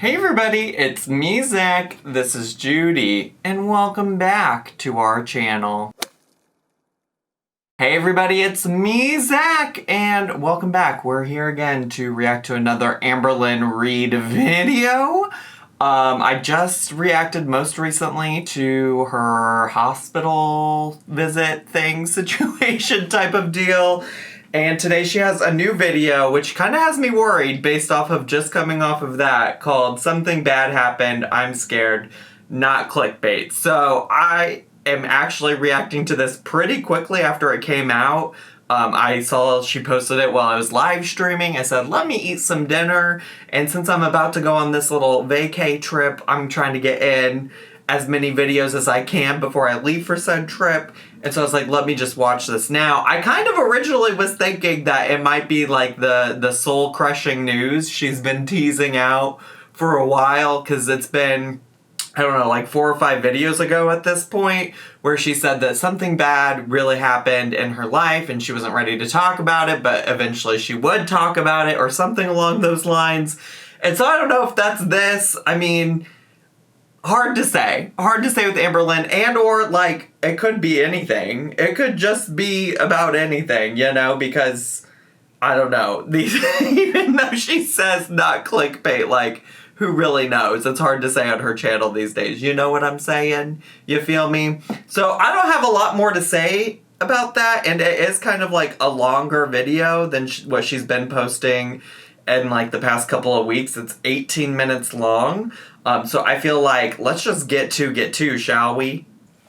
Hey everybody, it's me, Zach, this is Judy, and welcome back to our channel. Hey everybody, it's me, Zach, and welcome back. We're here again to react to another Amberlynn read video. I just reacted most recently to her hospital visit thing, situation type of deal. And today she has a new video, which kind of has me worried based off of just coming off of that, called Something Bad Happened, I'm Scared, Not Clickbait. So I am actually reacting to this pretty quickly after it came out. I saw she posted it while I was live streaming. I said, let me eat some dinner. And since I'm about to go on this little vacay trip, I'm trying to get in as many videos as I can before I leave for said trip. And so I was like, let me just watch this now. I kind of originally was thinking that it might be like the soul-crushing news she's been teasing out for a while, because it's been, I don't know, like 4 or 5 videos ago at this point, where she said that something bad really happened in her life and she wasn't ready to talk about it, but eventually she would talk about it or something along those lines. And so I don't know if that's this. I mean, hard to say with Amberlynn, and or like it could be anything. It could just be about anything, you know, because I don't know. Even though she says not clickbait, like who really knows? It's hard to say on her channel these days. You know what I'm saying? You feel me? So I don't have a lot more to say about that, and it is kind of like a longer video than what she's been posting in like the past couple of weeks. It's 18 minutes long. So I feel like let's just get to, shall we?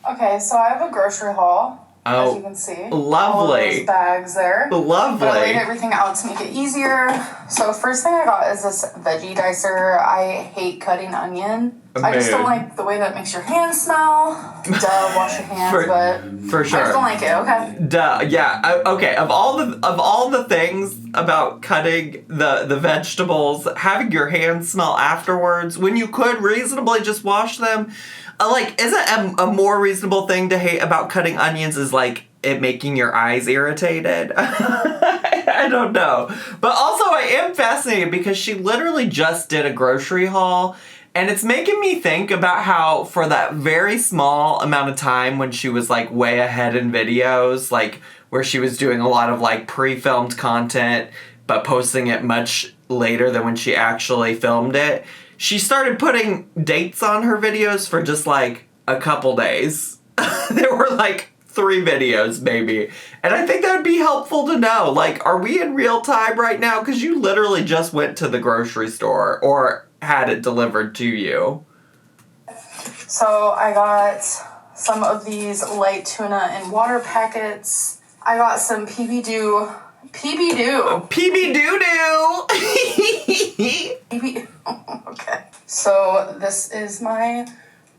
Okay, so I have a grocery haul. Oh, as you can see. Lovely. All of those bags there. Lovely. But I laid everything out to make it easier. So first thing I got is this veggie dicer. I hate cutting onion. I just don't like the way that makes your hands smell. Duh, wash your hands, but for sure. I just don't like it, okay? Duh, yeah. Okay, of all the things about cutting the vegetables, having your hands smell afterwards when you could reasonably just wash them, like, isn't a more reasonable thing to hate about cutting onions is like it making your eyes irritated? I don't know. But also I am fascinated because she literally just did a grocery haul. And it's making me think about how for that very small amount of time when she was like way ahead in videos, like where she was doing a lot of like pre-filmed content, but posting it much later than when she actually filmed it, she started putting dates on her videos for just like a couple days. There were like 3 videos maybe. And I think that would be helpful to know. Like, are we in real time right now? Because you literally just went to the grocery store or had it delivered to you. So I got some of these light tuna and water packets. I got some PB Doo. Okay. So this is my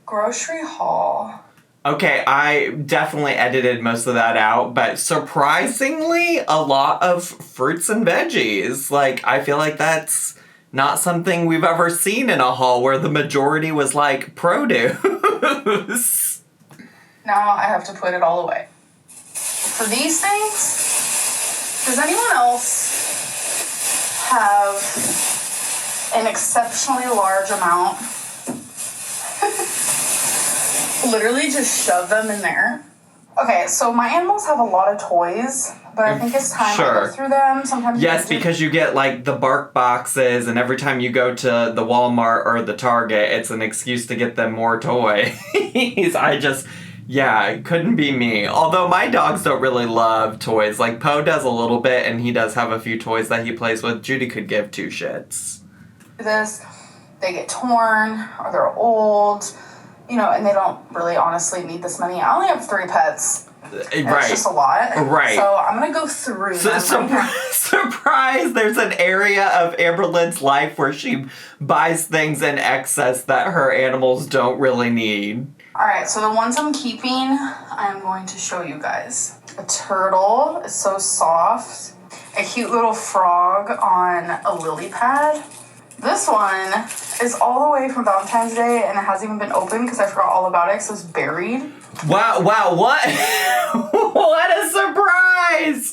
grocery haul. Okay, I definitely edited most of that out, but surprisingly, a lot of fruits and veggies. Like, I feel like that's not something we've ever seen in a haul where the majority was like produce. Now I have to put it all away. For these things, does anyone else have an exceptionally large amount? Literally just shove them in there. Okay, so my animals have a lot of toys, but I think it's time I go through them. Sometimes yes, because you get like the bark boxes, and every time you go to the Walmart or the Target, it's an excuse to get them more toys. Yeah, it couldn't be me. Although my dogs don't really love toys. Like Poe does a little bit, and he does have a few toys that he plays with. Judy could give 2 shits. They get torn or they're old. You know, and they don't really honestly need this many. I only have 3 pets. Right. It's just a lot. Right. So I'm going to go through them. Surprise! There's an area of Amberlynn's life where she buys things in excess that her animals don't really need. Alright, so the ones I'm keeping, I'm going to show you guys. A turtle is so soft. A cute little frog on a lily pad. This one is all the way from Valentine's Day, and it hasn't even been opened because I forgot all about it because it was buried. Wow, what? What a surprise!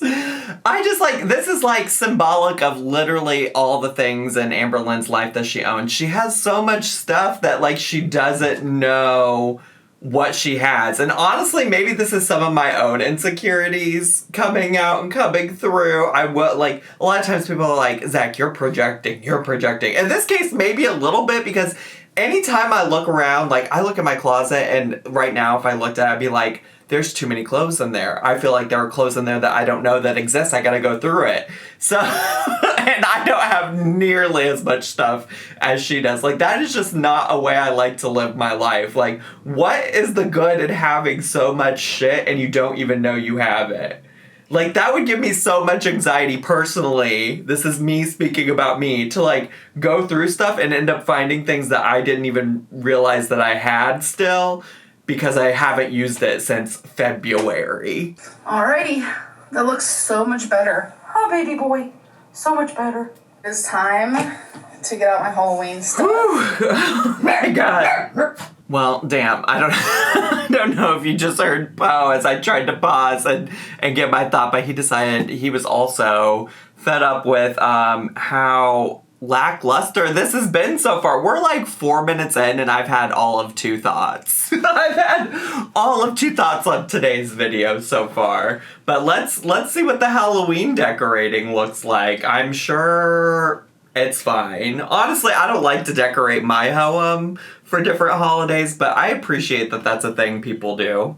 I just like, this is like symbolic of literally all the things in Amberlynn's life that she owns. She has so much stuff that like she doesn't know what she has. And honestly, maybe this is some of my own insecurities coming out and coming through. I will, like, a lot of times people are like, Zach, you're projecting. In this case, maybe a little bit, because anytime I look around, like, I look at my closet, and right now, if I looked at it, I'd be like, there's too many clothes in there. I feel like there are clothes in there that I don't know that exist. I gotta go through it. So, and I don't have nearly as much stuff as she does. Like, that is just not a way I like to live my life. Like, what is the good in having so much shit and you don't even know you have it? Like, that would give me so much anxiety personally. This is me speaking about me, to like go through stuff and end up finding things that I didn't even realize that I had still, because I haven't used it since February. Alrighty, that looks so much better. Oh, baby boy, so much better. It's time to get out my Halloween stuff. Oh my God. Well, damn, I don't know if you just heard Poe as I tried to pause and get my thought, but he decided he was also fed up with how lackluster this has been so far. We're like 4 minutes in and I've had all of 2 thoughts. I've had all of 2 thoughts on today's video so far. But let's see what the Halloween decorating looks like. I'm sure it's fine. Honestly, I don't like to decorate my home for different holidays, but I appreciate that that's a thing people do.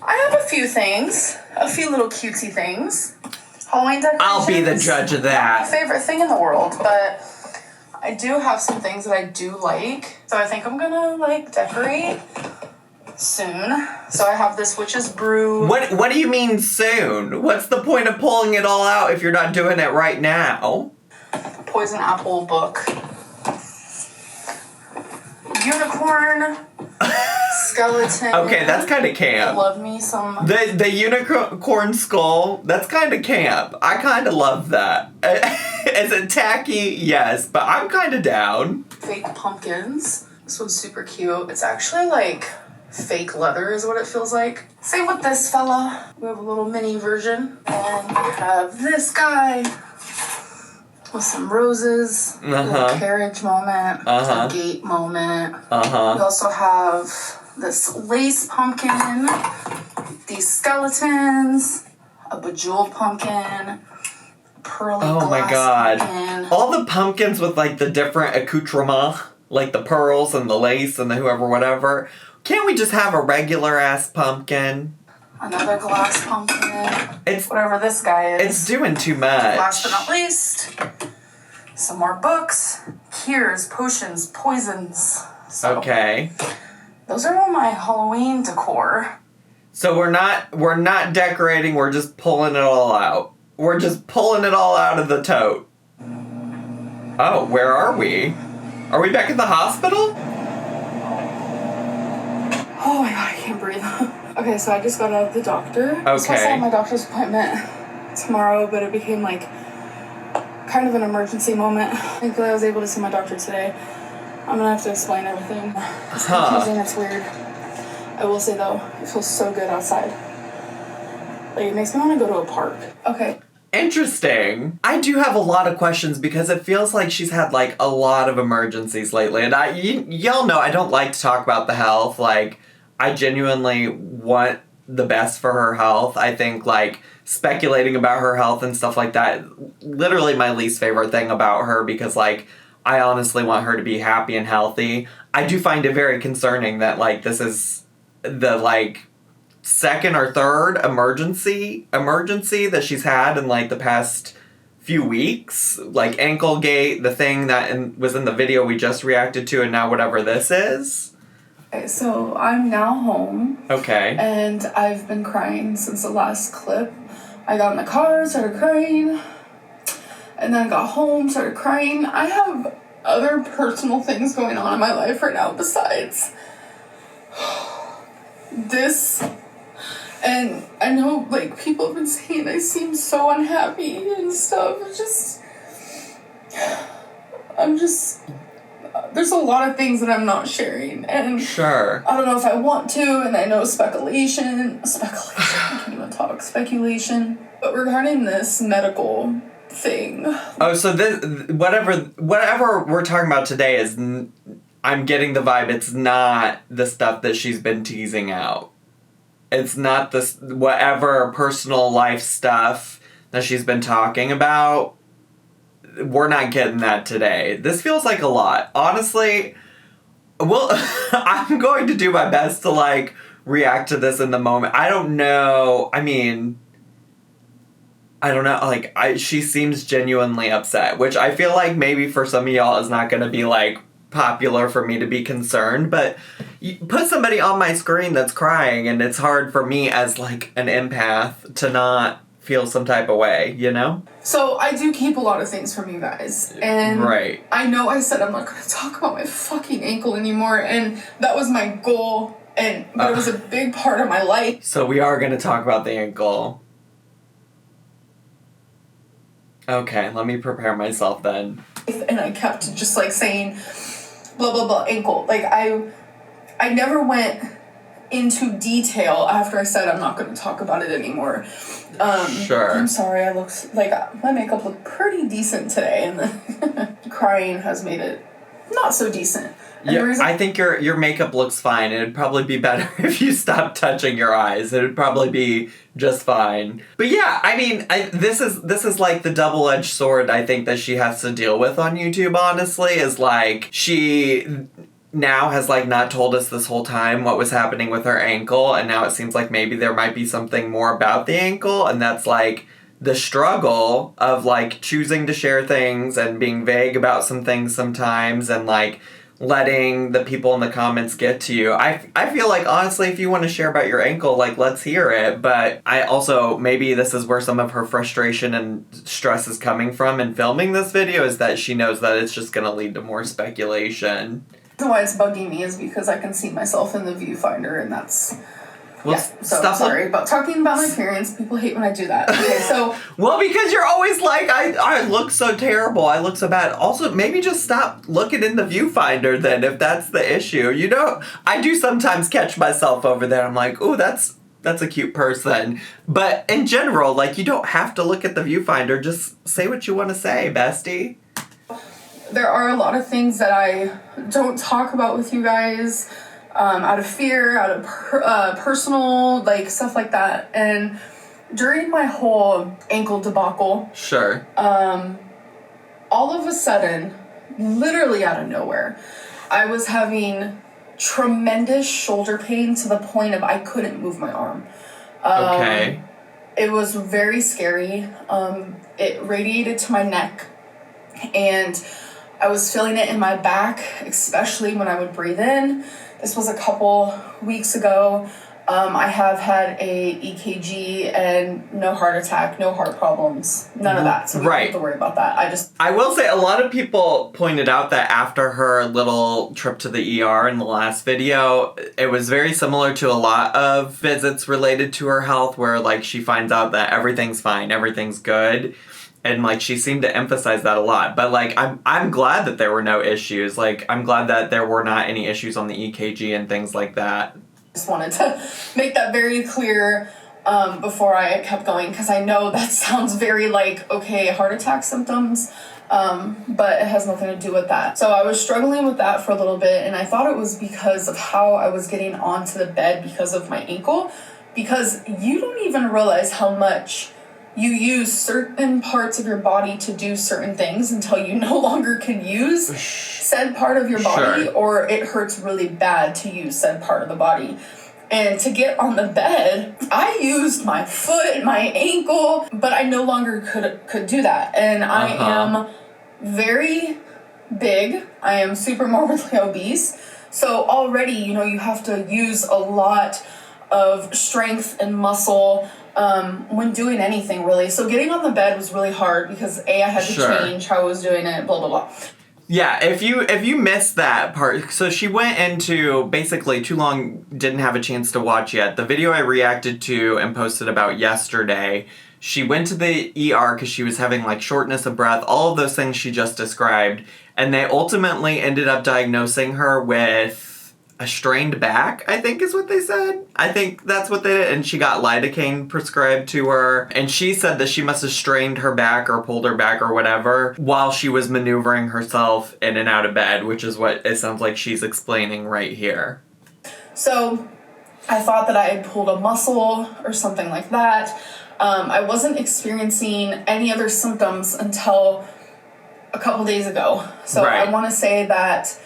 I have a few things, a few little cutesy things. Halloween decorations. I'll be the judge of that. My favorite thing in the world, but I do have some things that I do like. So I think I'm gonna like decorate soon. So I have this witch's brew. What do you mean soon? What's the point of pulling it all out if you're not doing it right now? Poison apple book. Unicorn. Skeleton. Okay, that's kind of camp. Love me some. The unicorn skull, that's kind of camp. I kind of love that. Is it tacky? Yes, but I'm kind of down. Fake pumpkins. This one's super cute. It's actually like fake leather is what it feels like. Same with this fella. We have a little mini version. And we have this guy with some roses. Little carriage moment. A gate moment. We also have this lace pumpkin, these skeletons, a bejeweled pumpkin, pearly glass Oh my God. pumpkin. All the pumpkins with like the different accoutrements, like the pearls and the lace and the whoever whatever. Can't we just have a regular ass pumpkin? Another glass pumpkin. It's whatever this guy is. It's doing too much. Last but not least, some more books, cures, potions, poisons. So, okay. Those are all my Halloween decor. So we're not decorating, we're just pulling it all out. We're just pulling it all out of the tote. Oh, where are we? Are we back at the hospital? Oh my God, I can't breathe. Okay, so I just got out of the doctor. Okay. I was supposed to have my doctor's appointment tomorrow, but it became like kind of an emergency moment. Thankfully, I was able to see my doctor today. I'm gonna have to explain everything. It's confusing, it's weird. I will say though, it feels so good outside. Like, it makes me want to go to a park. Okay. Interesting. I do have a lot of questions because it feels like she's had like a lot of emergencies lately. And y'all know I don't like to talk about the health. Like, I genuinely want the best for her health. I think like speculating about her health and stuff like that, literally my least favorite thing about her, because like I honestly want her to be happy and healthy. I do find it very concerning that like this is the like second or third emergency that she's had in like the past few weeks. Like Anklegate, the thing that was in the video we just reacted to, and now whatever this is. Okay, so I'm now home. Okay. And I've been crying since the last clip. I got in the car, started crying. And then I got home, started crying. I have other personal things going on in my life right now besides this. And I know, like, people have been saying I seem so unhappy and stuff. There's a lot of things that I'm not sharing. And sure. I don't know if I want to, and I know speculation. I can't talk speculation. But regarding this medical thing. Oh, so this whatever we're talking about today is I'm getting the vibe it's not the stuff that she's been teasing out. It's not this whatever personal life stuff that she's been talking about. We're not getting that today. This feels like a lot. Honestly, well, I'm going to do my best to, like, react to this in the moment. I don't know. I mean, I don't know. Like, she seems genuinely upset, which I feel like maybe for some of y'all is not going to be, like, popular for me to be concerned. But you put somebody on my screen that's crying, and it's hard for me as, like, an empath to not feel some type of way, you know? So I do keep a lot of things from you guys. And right. I know I said I'm not going to talk about my fucking ankle anymore, and that was my goal, but it was a big part of my life. So we are going to talk about the ankle. Okay, let me prepare myself then. And I kept just, like, saying, blah, blah, blah, ankle. Like, I never went into detail after I said I'm not going to talk about it anymore. Sure. I'm sorry, I look, like, my makeup looked pretty decent today, and then crying has made it not so decent. And yeah, I think your makeup looks fine. It'd probably be better if you stopped touching your eyes. It'd probably be just fine. But yeah, I mean, this is like the double-edged sword I think that she has to deal with on YouTube, honestly, is like she now has, like, not told us this whole time what was happening with her ankle, and now it seems like maybe there might be something more about the ankle, and that's, like, the struggle of, like, choosing to share things and being vague about some things sometimes, and, like, letting the people in the comments get to you. I feel like, honestly, if you want to share about your ankle, like, let's hear it, but I also, maybe this is where some of her frustration and stress is coming from in filming this video, is that she knows that it's just gonna lead to more speculation. Why it's bugging me is because I can see myself in the viewfinder, and that's... Well, yeah, so sorry about talking about my appearance. People hate when I do that. Okay, so... well, because you're always like, I look so terrible, I look so bad. Also, maybe just stop looking in the viewfinder then, if that's the issue. You know, I do sometimes catch myself over there. I'm like, ooh, that's a cute person. But in general, like, you don't have to look at the viewfinder. Just say what you want to say, bestie. There are a lot of things that I don't talk about with you guys out of fear, out of personal, like, stuff like that. And during my whole ankle debacle, sure, all of a sudden, literally out of nowhere, I was having tremendous shoulder pain to the point of I couldn't move my arm. Okay. It was very scary. It radiated to my neck, and I was feeling it in my back, especially when I would breathe in. This was a couple weeks ago. I have had a EKG and no heart attack, no heart problems, none of that. So we don't have to worry about that. I will say a lot of people pointed out that after her little trip to the ER in the last video, it was very similar to a lot of visits related to her health where, like, she finds out that everything's fine, everything's good. And, like, she seemed to emphasize that a lot. But, like, I'm glad that there were no issues. Like, I'm glad that there were not any issues on the EKG and things like that. Just wanted to make that very clear before I kept going, because I know that sounds very, like, okay, heart attack symptoms, but it has nothing to do with that. So I was struggling with that for a little bit, and I thought it was because of how I was getting onto the bed because of my ankle, because you don't even realize how much you use certain parts of your body to do certain things until you no longer can use said part of your body, sure, or it hurts really bad to use said part of the body. And to get on the bed, I used my foot, my ankle, but I no longer could do that. And I am very big. I am super morbidly obese. So already, you know, you have to use a lot of strength and muscle when doing anything, really. So getting on the bed was really hard because I had to change how I was doing it, blah, blah, blah. Yeah, if you missed that part, so she went into, basically, too long, didn't have a chance to watch yet. The video I reacted to and posted about yesterday, she went to the ER because she was having, like, shortness of breath, all of those things she just described, and they ultimately ended up diagnosing her with a strained back, I think is what they said. I think that's what they did. And she got lidocaine prescribed to her. And she said that she must have strained her back or pulled her back or whatever while she was maneuvering herself in and out of bed, which is what it sounds like she's explaining right here. So I thought that I had pulled a muscle or something like that. I wasn't experiencing any other symptoms until a couple days ago. So right. I want to say that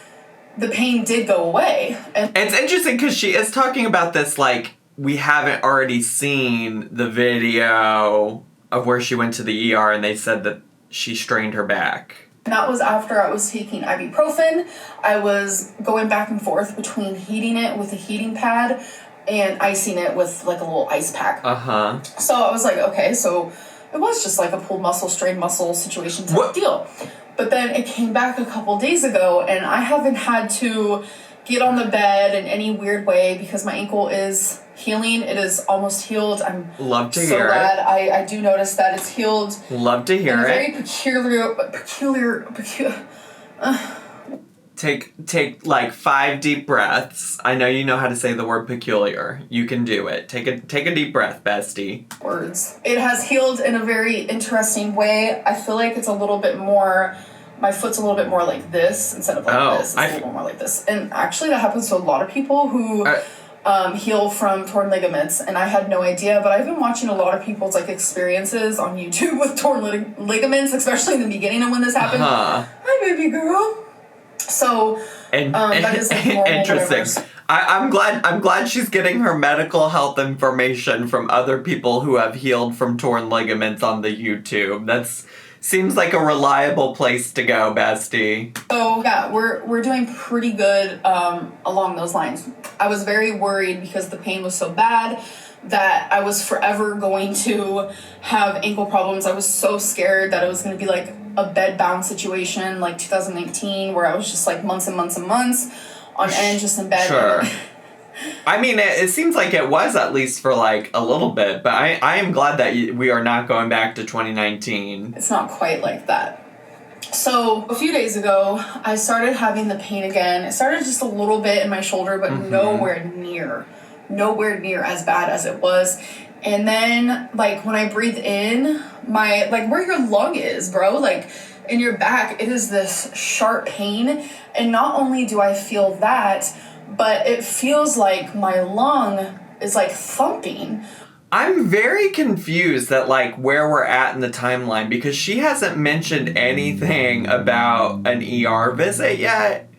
the pain did go away. And it's interesting because she is talking about this like we haven't already seen the video of where she went to the ER and they said that she strained her back. And that was after I was taking ibuprofen. I was going back and forth between heating it with a heating pad and icing it with like a little ice pack. So I was like, okay, so it was just like a pulled muscle, strained muscle situation type deal. But then it came back a couple days ago, and I haven't had to get on the bed in any weird way because my ankle is healing. It is almost healed. I'm Love to so hear glad. it. I do notice that it's healed. Love to hear in a it. Very peculiar. Take like 5 deep breaths. I know you know how to say the word peculiar. You can do it. Take a deep breath, bestie. Words. It has healed in a very interesting way. I feel like it's a little bit more, my foot's a little bit more like this instead of like this. It's a little more like this. And actually that happens to a lot of people who heal from torn ligaments, and I had no idea, but I've been watching a lot of people's like experiences on YouTube with torn ligaments, especially in the beginning of when this happened. Hi, baby girl. So that is like normal. Interesting. I'm glad she's getting her medical health information from other people who have healed from torn ligaments on the YouTube. That's seems like a reliable place to go, bestie. So yeah, we're doing pretty good along those lines. I was very worried because the pain was so bad that I was forever going to have ankle problems. I was so scared that it was going to be like a bed-bound situation like 2019 where I was just like months and months and months on end just in bed. Sure. I mean, it seems like it was at least for like a little bit, but I am glad that we are not going back to 2019. It's not quite like that. So a few days ago, I started having the pain again. It started just a little bit in my shoulder, but nowhere near as bad as it was. And then, like, when I breathe in, my, like, where your lung is, bro, like, in your back, it is this sharp pain. And not only do I feel that, but it feels like my lung is, like, thumping. I'm very confused at, like, where we're at in the timeline, because she hasn't mentioned anything about an ER visit yet.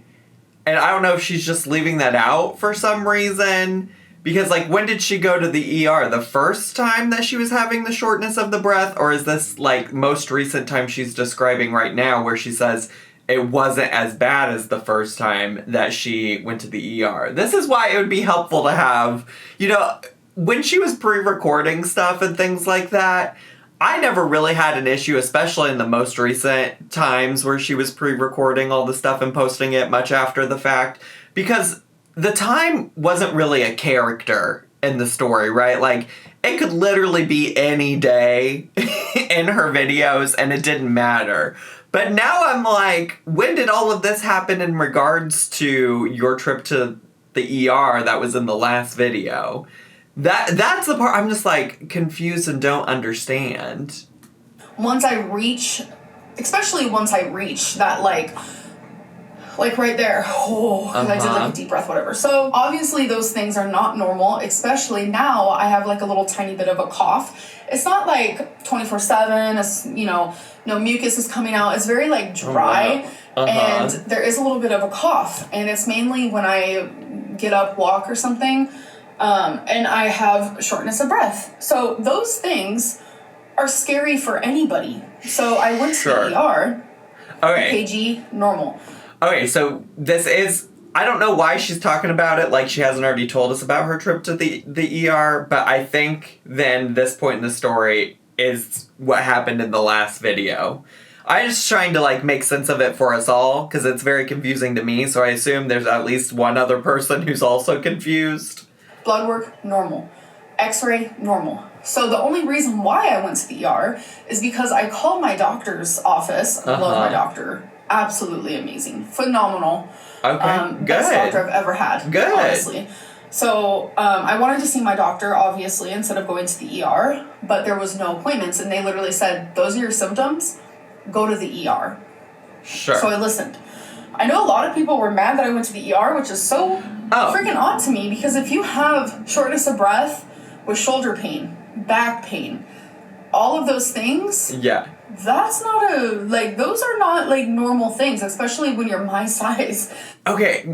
And I don't know if she's just leaving that out for some reason. Because, like, when did she go to the ER? The first time that she was having the shortness of the breath? Or is this, like, most recent time she's describing right now where she says it wasn't as bad as the first time that she went to the ER? This is why it would be helpful to have, you know, when she was pre-recording stuff and things like that, I never really had an issue, especially in the most recent times where she was pre-recording all the stuff and posting it much after the fact. Because the time wasn't really a character in the story, right? Like, it could literally be any day in her videos and it didn't matter. But now I'm like, when did all of this happen in regards to your trip to the ER that was in the last video? That's the part I'm just like confused and don't understand. Especially once I reach that like right there. Oh, I did like a deep breath, whatever. So obviously those things are not normal, especially now I have like a little tiny bit of a cough. It's not like 24/7, it's, you know, no mucus is coming out. It's very like dry and there is a little bit of a cough. And it's mainly when I get up, walk or something, and I have shortness of breath. So those things are scary for anybody. So I went to the ER. Okay. EKG, normal. Okay, so this is, I don't know why she's talking about it like she hasn't already told us about her trip to the ER, but I think then this point in the story is what happened in the last video. I'm just trying to like make sense of it for us all because it's very confusing to me, so I assume there's at least one other person who's also confused. Blood work, normal. X-ray, normal. So the only reason why I went to the ER is because I called my doctor's office. I love my doctor. Absolutely amazing. Phenomenal. Okay, Best good. doctor I've ever had. Good. Honestly. So I wanted to see my doctor, obviously, instead of going to the ER, but there was no appointments, and they literally said, those are your symptoms, go to the ER. Sure. So I listened. I know a lot of people were mad that I went to the ER, which is so freaking odd to me, because if you have shortness of breath with shoulder pain, back pain, all of those things, yeah, that's not those are not like normal things, especially when you're my size. Okay,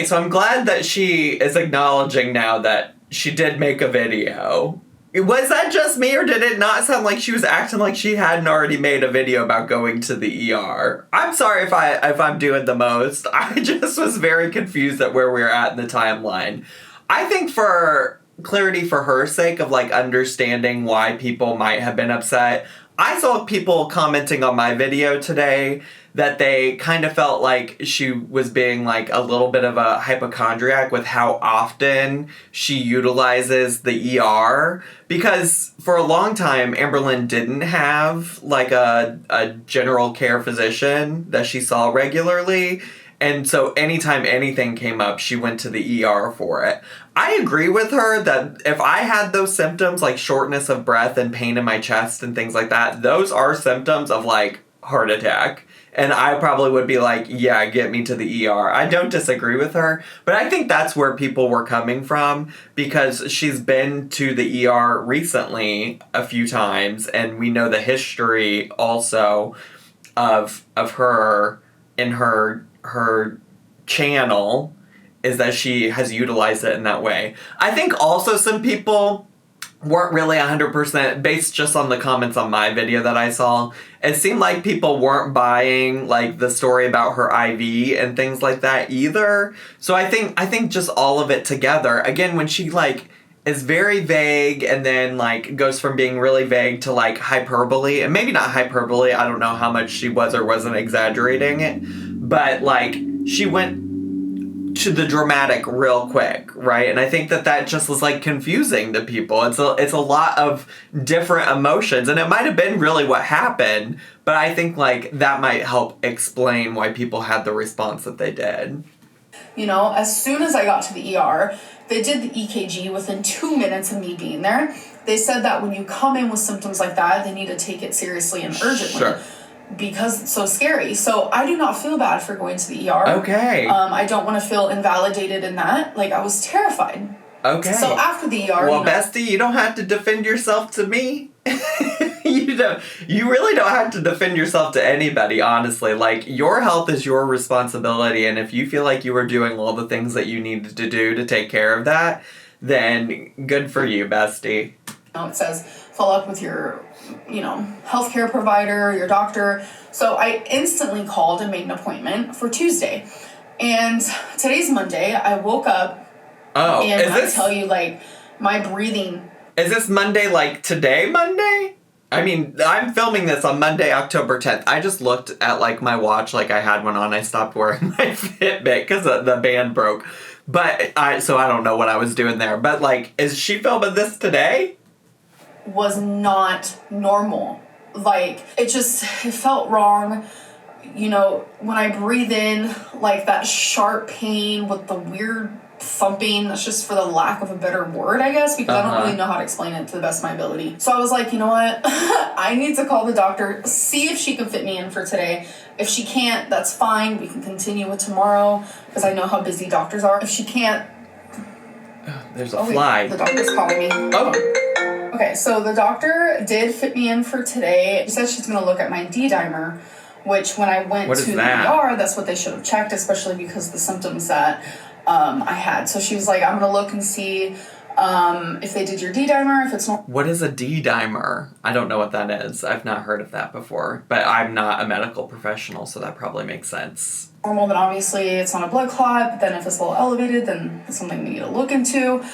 so I'm glad that she is acknowledging now that she did make a video. Was that just me, or did it not sound like she was acting like she hadn't already made a video about going to the ER? I'm sorry if I'm doing the most. I just was very confused at where we were at in the timeline. I think for clarity, for her sake of like understanding why people might have been upset, I saw people commenting on my video today that they kind of felt like she was being like a little bit of a hypochondriac with how often she utilizes the ER. Because for a long time, Amberlynn didn't have like a general care physician that she saw regularly. And so anytime anything came up, she went to the ER for it. I agree with her that if I had those symptoms like shortness of breath and pain in my chest and things like that, those are symptoms of like heart attack. And I probably would be like, yeah, get me to the ER. I don't disagree with her, but I think that's where people were coming from, because she's been to the ER recently a few times, and we know the history also of her in her channel is that she has utilized it in that way. I think also some people weren't really 100% based just on the comments on my video that I saw. It seemed like people weren't buying like the story about her IV and things like that either. So I think just all of it together, again, when she like is very vague and then like goes from being really vague to like hyperbole, and maybe not hyperbole, I don't know how much she was or wasn't exaggerating it, but like she went to the dramatic real quick, right? And I think that just was like confusing to people. It's a lot of different emotions, and it might have been really what happened, but I think like that might help explain why people had the response that they did. You know, as soon as I got to the ER, they did the EKG within 2 minutes of me being there. They said that when you come in with symptoms like that, they need to take it seriously and urgently. Sure. Because it's so scary. So I do not feel bad for going to the ER. Okay. I don't want to feel invalidated in that. Like, I was terrified. Okay. So after the ER, well, bestie, you don't have to defend yourself to me. You really don't have to defend yourself to anybody, honestly. Like, your health is your responsibility, and if you feel like you were doing all the things that you needed to do to take care of that, then good for you, bestie. It says follow up with your, healthcare provider, your doctor. So I instantly called and made an appointment for Tuesday. And today's Monday. I woke up and I tell you, like, my breathing. Is this Monday, like today Monday? I mean, I'm filming this on Monday, October 10th. I just looked at, like, my watch like I had one on. I stopped wearing my Fitbit because the band broke. So I don't know what I was doing there. But, like, is she filming this today? Was not normal. Like, it felt wrong. When I breathe in, like, that sharp pain with the weird thumping, that's just for the lack of a better word, I guess, because I don't really know how to explain it to the best of my ability. So I was like, you know what? I need to call the doctor, see if she can fit me in for today. If she can't, that's fine. We can continue with tomorrow, because I know how busy doctors are. If she can't... There's a fly. The doctor's calling me. Oh. Okay, so the doctor did fit me in for today. She said she's going to look at my D-dimer, which when I went to the ER, that's what they should have checked, especially because of the symptoms that I had. So she was like, I'm going to look and see if they did your D-dimer, if it's not... What is a D-dimer? I don't know what that is. I've not heard of that before, but I'm not a medical professional, so that probably makes sense. Normal, then obviously it's not a blood clot, but then if it's a little elevated, then it's something we need to look into.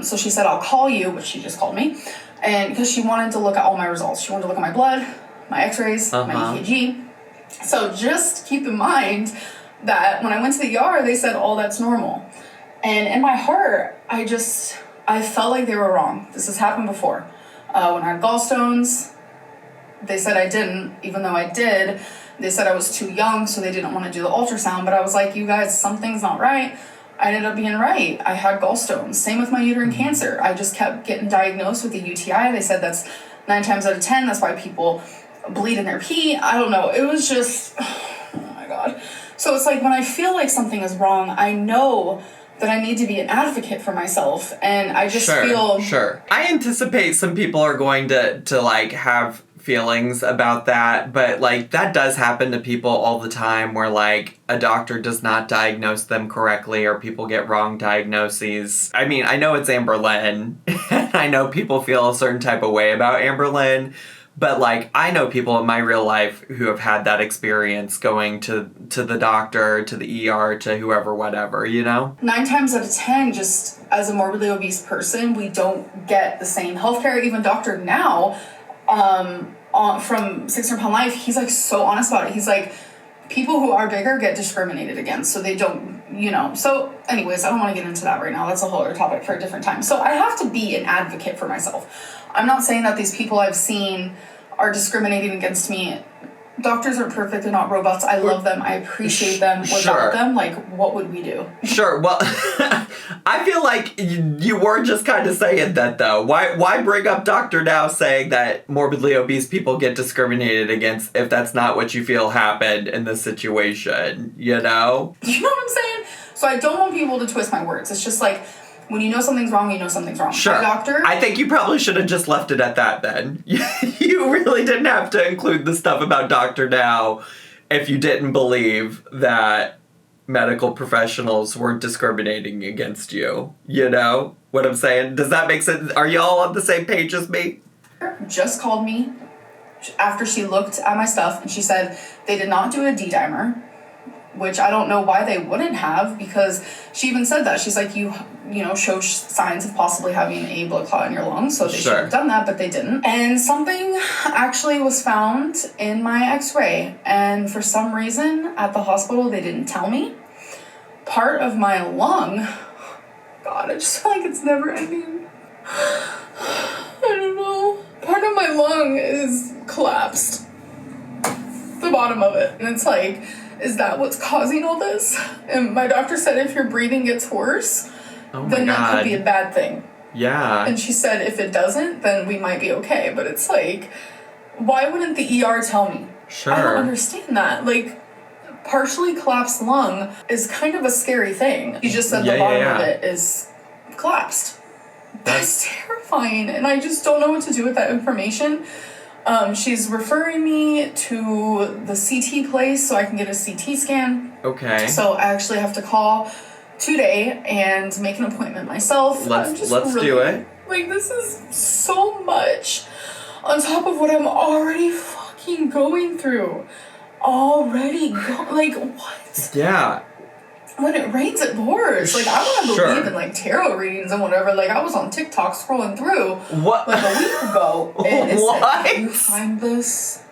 So she said, I'll call you, but she just called me. And because she wanted to look at all my results. She wanted to look at my blood, my x-rays, my EKG. So just keep in mind that when I went to the ER, they said, oh, that's normal. And in my heart, I felt like they were wrong. This has happened before. When I had gallstones, they said I didn't, even though I did. They said I was too young, so they didn't want to do the ultrasound. But I was like, you guys, something's not right. I ended up being right. I had gallstones. Same with my uterine cancer. I just kept getting diagnosed with a UTI. They said that's 9 times out of 10. That's why people bleed in their pee. I don't know. It was just, oh my God. So it's like when I feel like something is wrong, I know that I need to be an advocate for myself. And I just feel... Sure. I anticipate some people are going to like have feelings about that, but like that does happen to people all the time where like a doctor does not diagnose them correctly or people get wrong diagnoses. I mean, I know it's Amberlynn and I know people feel a certain type of way about Amberlynn, but like I know people in my real life who have had that experience going to the doctor, to the ER, to whoever, whatever, you know? 9 times out of 10, just as a morbidly obese person, we don't get the same healthcare. Even Dr. Now, from 600 Pound Life, he's like so honest about it. He's like, people who are bigger get discriminated against, so they don't, you know. So anyways, I don't want to get into that right now. That's a whole other topic for a different time. So I have to be an advocate for myself. I'm not saying that these people I've seen are discriminating against me. Doctors are perfect. They're not robots. I love them. I appreciate them. Without them, like, what would we do? Sure. Well, I feel like you were just kind of saying that, though. Why bring up Dr. Now saying that morbidly obese people get discriminated against if that's not what you feel happened in this situation, you know? You know what I'm saying? So I don't want people to twist my words. It's just like, when you know something's wrong, you know something's wrong. Sure. My doctor... I think you probably should have just left it at that then. You really didn't have to include the stuff about Dr. Now if you didn't believe that medical professionals weren't discriminating against you. You know what I'm saying? Does that make sense? Are y'all on the same page as me? Just called me after she looked at my stuff and she said they did not do a D-dimer, which I don't know why they wouldn't have, because she even said that. She's like, you know, show signs of possibly having a blood clot in your lungs, so they should have done that, but they didn't. And something actually was found in my x-ray, and for some reason at the hospital they didn't tell me. Part of my lung, God, I just feel like it's never ending. I don't know. Part of my lung is collapsed. The bottom of it. And it's like, is that what's causing all this? And my doctor said if your breathing gets worse, then that could be a bad thing. Yeah. And she said if it doesn't, then we might be okay. But it's like, why wouldn't the ER tell me? Sure. I don't understand that. Like, partially collapsed lung is kind of a scary thing. You just said the bottom of it is collapsed. That's terrifying. And I just don't know what to do with that information. She's referring me to the CT place so I can get a CT scan. Okay. So I actually have to call today and make an appointment myself. Let's do it. Like, this is so much on top of what I'm already fucking going through. Like, what? Yeah. When it rains, it pours. Like, I want to believe in, like, tarot readings and whatever. Like, I was on TikTok scrolling through, like, a week ago. And it said, you find this,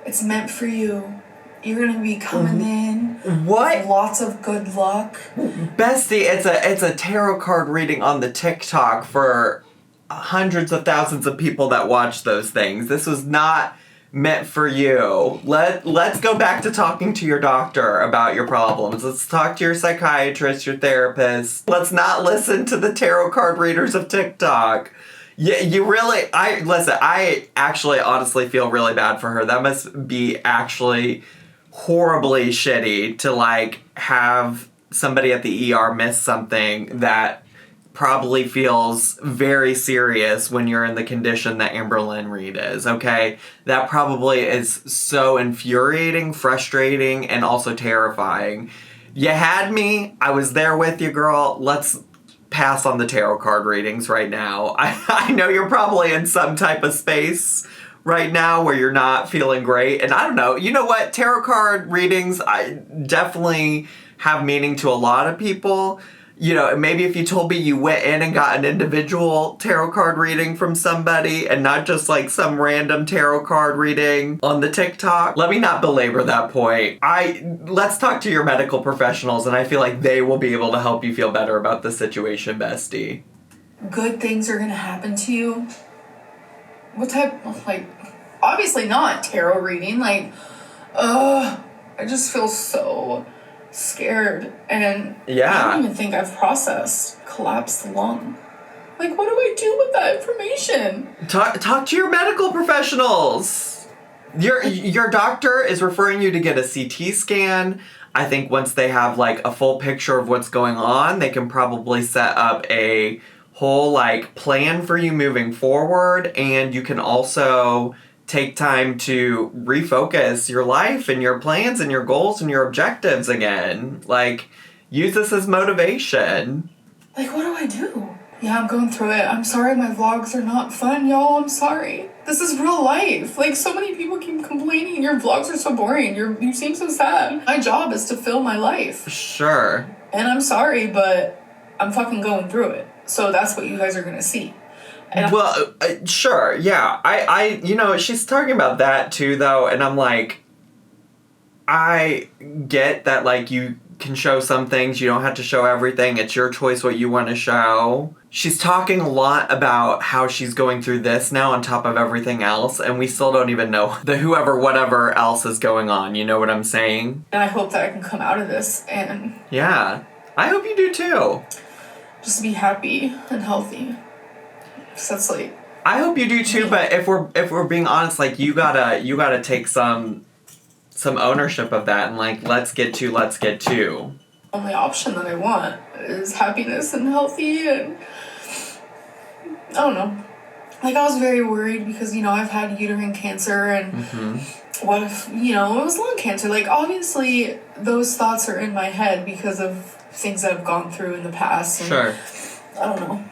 it's meant for you. You're going to be coming in. What? Lots of good luck. Bestie, it's a tarot card reading on the TikTok for hundreds of thousands of people that watch those things. This was not meant for you. Let's go back to talking to your doctor about your problems. Let's talk to your psychiatrist, your therapist. Let's not listen to the tarot card readers of TikTok. Yeah, I actually honestly feel really bad for her. That must be actually horribly shitty to like have somebody at the ER miss something that probably feels very serious when you're in the condition that Amberlynn Reed is, okay? That probably is so infuriating, frustrating, and also terrifying. You had me. I was there with you, girl. Let's pass on the tarot card readings right now. I know you're probably in some type of space right now where you're not feeling great. And I don't know. You know what? Tarot card readings, I definitely have meaning to a lot of people. You know, maybe if you told me you went in and got an individual tarot card reading from somebody and not just like some random tarot card reading on the TikTok. Let me not belabor that point. Let's talk to your medical professionals and I feel like they will be able to help you feel better about the situation, bestie. Good things are going to happen to you. What type, like, obviously not tarot reading. Like, I just feel so scared, and Yeah. I don't even think I've processed collapsed lung. Like, what do I do with that information? Talk to your medical professionals. Your doctor is referring you to get a CT scan. I think once they have like a full picture of what's going on, they can probably set up a whole like plan for you moving forward, and you can also take time to refocus your life and your plans and your goals and your objectives again. Like, use this as motivation. Like, what do I do? Yeah, I'm going through it. I'm sorry my vlogs are not fun, y'all. I'm sorry. This is real life. Like, so many people keep complaining your vlogs are so boring. You seem so sad. My job is to film my life. Sure. And I'm sorry, but I'm fucking going through it. So that's what you guys are gonna see. And well, sure, yeah. I, she's talking about that too, though, and I'm like, I get that, like, you can show some things, you don't have to show everything, it's your choice what you want to show. She's talking a lot about how she's going through this now on top of everything else, and we still don't even know whatever else is going on, you know what I'm saying? And I hope that I can come out of this and... Yeah, I hope you do too. Just be happy and healthy. So that's like... I hope you do too, but if we're being honest, like, you gotta take some ownership of that and, like, let's get to. Only option that I want is happiness and healthy, and I don't know. Like, I was very worried because, I've had uterine cancer, and what if, it was lung cancer? Like, obviously, those thoughts are in my head because of things that I've gone through in the past. And Sure. I don't know.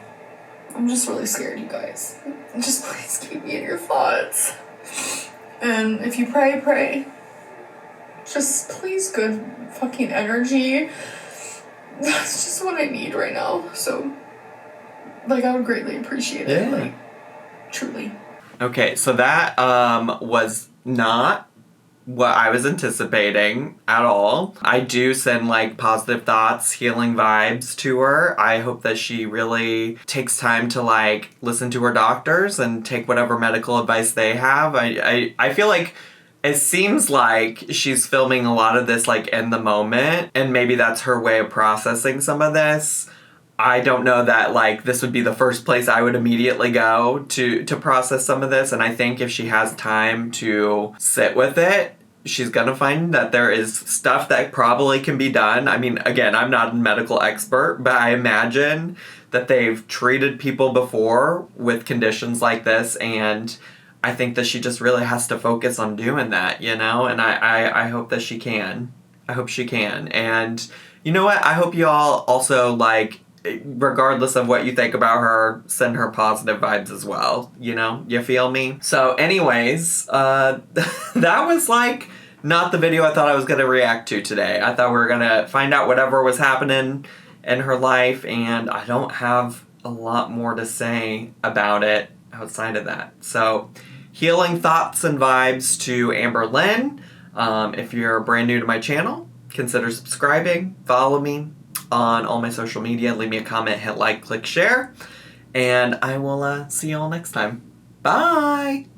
I'm just really scared, you guys. Just please keep me in your thoughts. And if you pray. Just please good fucking energy. That's just what I need right now. So, like, I would greatly appreciate it. Like, truly. Okay, so that was not what I was anticipating at all. I do send, like, positive thoughts, healing vibes to her. I hope that she really takes time to, like, listen to her doctors and take whatever medical advice they have. I feel like it seems like she's filming a lot of this, like, in the moment, and maybe that's her way of processing some of this. I don't know that, like, this would be the first place I would immediately go to process some of this, and I think if she has time to sit with it, she's gonna find that there is stuff that probably can be done. I mean, again, I'm not a medical expert, but I imagine that they've treated people before with conditions like this, and I think that she just really has to focus on doing that, and I hope that she can. I hope she can. And you know what? I hope you all also, like, regardless of what you think about her, send her positive vibes as well. You feel me? So anyways, that was, like, not the video I thought I was going to react to today. I thought we were going to find out whatever was happening in her life, and I don't have a lot more to say about it outside of that. So, healing thoughts and vibes to Amberlynn. If you're brand new to my channel, consider subscribing, follow me on all my social media, leave me a comment, hit like, click share, and I will see you all next time. Bye!